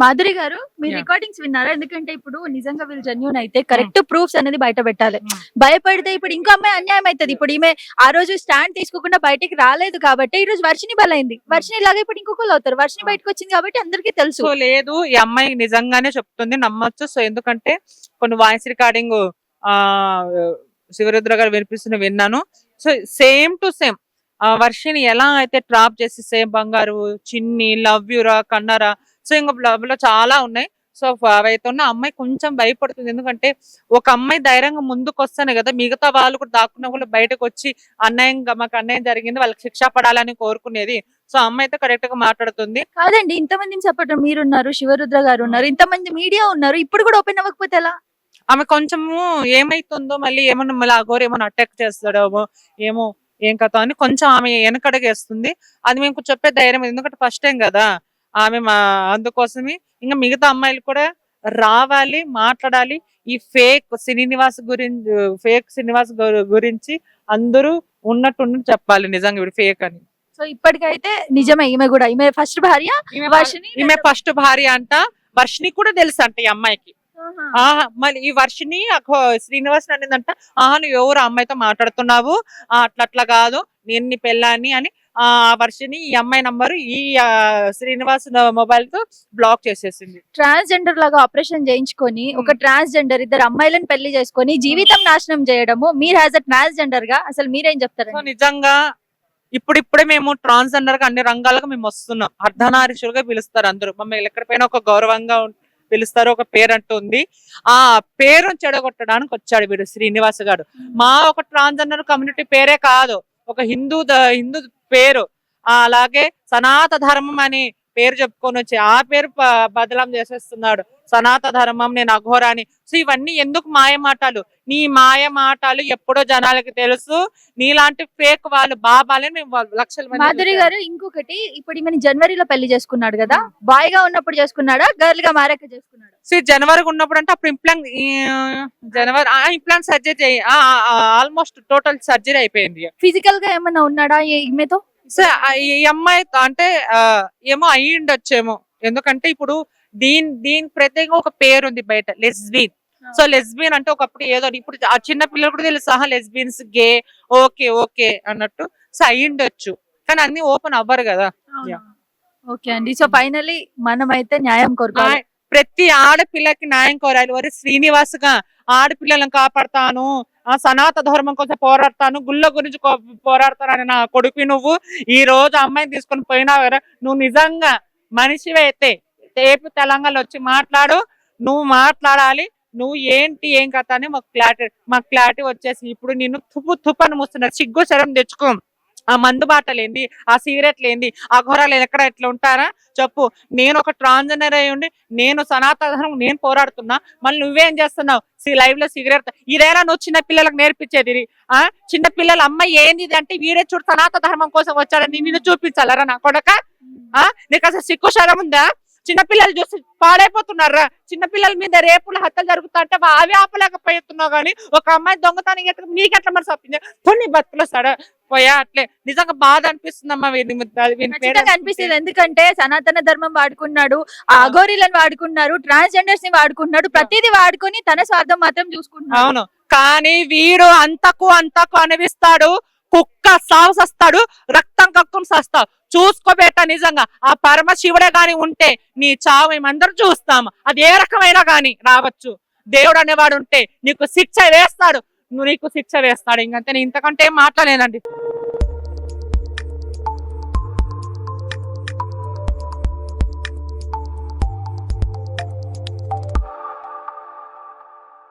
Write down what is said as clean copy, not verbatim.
మాధురి గారు మీరు yeah! Recordings విన్నారా? ఎందుకంటే ఇప్పుడు నిజంగా వీళ్ళు జెన్యూన్ అయితే కరెక్ట్ ప్రూఫ్స్ అనేది బయట పెట్టాలి. భయపడితే ఇప్పుడు ఇంకో అమ్మాయి అన్యాయం అయితది. ఇప్పుడు ఈమె ఆ రోజు స్టాండ్ తీసుకోకుండా బయటికి రాలేదు కాబట్టి ఈ రోజు వర్షిని బలైంది. వర్షిని లాగా ఇప్పుడు ఇంకొకళ్ళు అవుతారు. వర్షిని బయటకు వచ్చింది కాబట్టి అందరికీ తెలుసు. సో లేదు ఈ అమ్మాయి నిజంగానే చెప్తుంది నమ్మొచ్చు. సో ఎందుకంటే కొన్ని వాయిస్ రికార్డింగ్ ఆహ్, శివరుద్ర గారు విన్నాను. So same to same Varshini ఎలా అయితే ట్రాప్ చేసి సేమ్ బంగారు, చిన్ని, లవ్ యూరా, కన్నరా సో ఇంక లవ్ లో చాలా ఉన్నాయి. సో అవైతే ఉన్న అమ్మాయి కొంచెం భయపడుతుంది. ఎందుకంటే ఒక అమ్మాయి ధైర్యంగా ముందుకు వస్తానే కదా మిగతా వాళ్ళు కూడా దాక్కున్న వాళ్ళు బయటకు వచ్చి మాకు అన్యాయం జరిగింది వాళ్ళకి శిక్ష పడాలని కోరుకునేది. సో అమ్మాయి అయితే కరెక్ట్ గా మాట్లాడుతుంది. కాదండి, ఇంతమందిని సపోర్ట్ మీరున్నారు, శివరుద్ర గారు ఉన్నారు, ఇంతమంది మీడియా ఉన్నారు. ఇప్పుడు కూడా ఓపెన్ అవ్వకపోతే ఎలా? ఆమె కొంచెము ఏమైతుందో మళ్ళీ ఏమన్నా మళ్ళీ అఘోర్ ఏమన్నా అటాక్ చేస్తాడేమో ఏమో ఏం కథ అని కొంచెం ఆమె వెనకడగేస్తుంది. అది మేము చెప్పే ధైర్యం ఎందుకంటే ఫస్ట్ టైం కదా ఆమె అందుకోసమే ఇంకా మిగతా అమ్మాయిలు కూడా రావాలి మాట్లాడాలి. ఈ ఫేక్ శ్రీనివాస్ గురించి అందరూ ఉన్నట్టు చెప్పాలి నిజంగా ఇప్పుడు ఫేక్ అని. సో ఇప్పటికైతే నిజమే, ఈమె ఫస్ట్ భార్య వర్షిని. ఈమె ఫస్ట్ భార్య అంట. వర్షిని కూడా తెలుసు అంట ఈ అమ్మాయికి. మళ్ళీ ఈ వర్షిని శ్రీనివాస్ అనిందంట, నువ్వు ఎవరు అమ్మాయితో మాట్లాడుతున్నావు, అట్లా కాదు నేను నీ పెళ్ళాన్ని అని ఆ వర్షిని ఈ అమ్మాయి నంబరు ఈ శ్రీనివాస్ మొబైల్ తో బ్లాక్ చేసేసింది. ట్రాన్స్జెండర్ లాగా ఆపరేషన్ చేయించుకొని ఒక ట్రాన్స్జెండర్ ఇద్దరు అమ్మాయిలను పెళ్లి చేసుకొని జీవితం నాశనం చేయడము, మీరు యాజ్ అ ట్రాన్స్జెండర్ గా అసలు మీరేం చెప్తారు? నిజంగా ఇప్పుడిప్పుడే మేము ట్రాన్స్జెండర్ గా అన్ని రంగాలకు మేము వస్తున్నాం. అర్ధనారీషులుగా పిలుస్తారు అందరూ మమ్మల్ని ఎక్కడిపైనా ఒక గౌరవంగా పిలుస్తారు. ఒక పేరు అంటూ ఉంది. ఆ పేరును చెడగొట్టడానికి వచ్చాడు వీడు శ్రీనివాస్ గారు. మా ఒక ట్రాన్స్జెండర్ కమ్యూనిటీ పేరే కాదు, ఒక హిందూ పేరు, అలాగే సనాతన ధర్మం అని పేరు చెప్పుకొని వచ్చి ఆ పేరు బదలాం చేసేస్తున్నాడు. సనాతన ధర్మం, నేను అఘోరాని. సో ఇవన్నీ ఎందుకు మాయ మాటలు? నీ మాయ మాటలు ఎప్పుడో జనాలకి తెలుసు. నీలాంటి ఫేక్ వాళ్ళు బాబాలని మేము లక్షల మంది. మాధురి గారు ఇంకొకటి, ఇప్పుడు ఈమె జనవరిలో పెళ్లి చేసుకున్నాడు కదా, బాయ్ గా ఉన్నప్పుడు చేసుకున్నాడా గర్ల్ గా మారాక చేసుకున్నాడు? జనవరి ఉన్నప్పుడు అంటే అప్పుడు implant surgery almost total surgery అయిపోయింది. ఫిజికల్ గా ఏమన్నా ఉన్నాడా ఈమెతో? సో ఈ అమ్మాయి అంటే ఏమో అయి ఉండొచ్చేమో. ఎందుకంటే ఇప్పుడు దీని ప్రత్యేకంగా ఒక పేరు ఉంది బయట, లెస్బియన్. సో లెస్బియన్ అంటే ఒకప్పుడు ఏదో, ఇప్పుడు ఆ చిన్న పిల్లలు కూడా తెలుసు లెస్బియన్స్ గే ఓకే ఓకే అన్నట్టు. సో అయి ఉండొచ్చు కానీ అన్ని ఓపెన్ అవ్వరు కదా. ఓకే అండి, సో ఫైనలీ మనమైతే న్యాయం కోరుకోవాలి. ప్రతి ఆడపిల్లకి న్యాయం కోరాలి. వరే శ్రీనివాస్ గా ఆడపిల్లలను కాపాడతాను, సనాతన ధర్మం కోసం పోరాడతాను, గుళ్ళ గురించి పోరాడతాను అని నా కొడుకు నువ్వు ఈ రోజు అమ్మాయిని తీసుకొని పోయినావు కదా. నువ్వు నిజంగా మనిషివైతే ఏపీ తెలంగాణలో వచ్చి మాట్లాడు. నువ్వు మాట్లాడాలి, నువ్వు ఏంటి ఏం కథ అని మాకు క్లారిటీ వచ్చేసి ఇప్పుడు నిన్ను తుప్పని మూస్తున్నారు. సిగ్గు శరం తెచ్చుకో. ఆ మందు బాటలేంది, ఆ సిగరెట్లు ఏంది, ఆ ఘోరాలు ఎక్కడ ఎట్లా ఉంటారా చెప్పు. నేను ఒక ట్రాన్స్జెండర్ అయి ఉండి నేను సనాతన ధర్మం నేను పోరాడుతున్నా, మళ్ళీ నువ్వేం చేస్తున్నావు లైవ్ లో సిగరెట్? ఇదేనా నువ్వు చిన్న పిల్లలకు నేర్పించేది? చిన్న పిల్లల అమ్మాయి ఏంది అంటే వీడే చూడు సనాతన ధర్మం కోసం వచ్చాడని నిన్ను చూపించాలరా నా కొడక? నీకు అసలు సిగ్గు శరం ఉందా? చిన్నపిల్లలు చూసి పాడైపోతున్నారా? చిన్నపిల్లల మీద రేపులు హత్యలు జరుగుతుంటే అవి ఆపలేకపోతున్నావు కానీ ఒక అమ్మాయి దొంగతనం నీకెట్లా మరి చెప్పింది కొన్ని బతుకులు సడా పోయా. అట్లే నిజంగా బాధ అనిపిస్తుందమ్మా. అనిపిస్తుంది, ఎందుకంటే సనాతన ధర్మం వాడుకున్నాడు, అఘోరీలను వాడుకున్నారు, ట్రాన్స్జెండర్స్ ని వాడుకున్నాడు, ప్రతిదీ వాడుకొని తన స్వార్థం మాత్రం చూసుకుంటున్నాడు. అవును, కానీ వీడు అంతకు అనిపిస్తాడు. కుక్క సాగు సస్తాడు, రక్తం కక్కుని సస్తావు. చూసుకోబెట్ట నిజంగా ఆ పరమశివుడే గాని ఉంటే నీ చావు మేమందరూ చూస్తాము. అది ఏ రకమైనా గాని రావచ్చు. దేవుడు అనేవాడు ఉంటే నీకు శిక్ష వేస్తాడు. ఇంకంతే, ఇంతకంటే ఏం మాట్లాడలేనండి.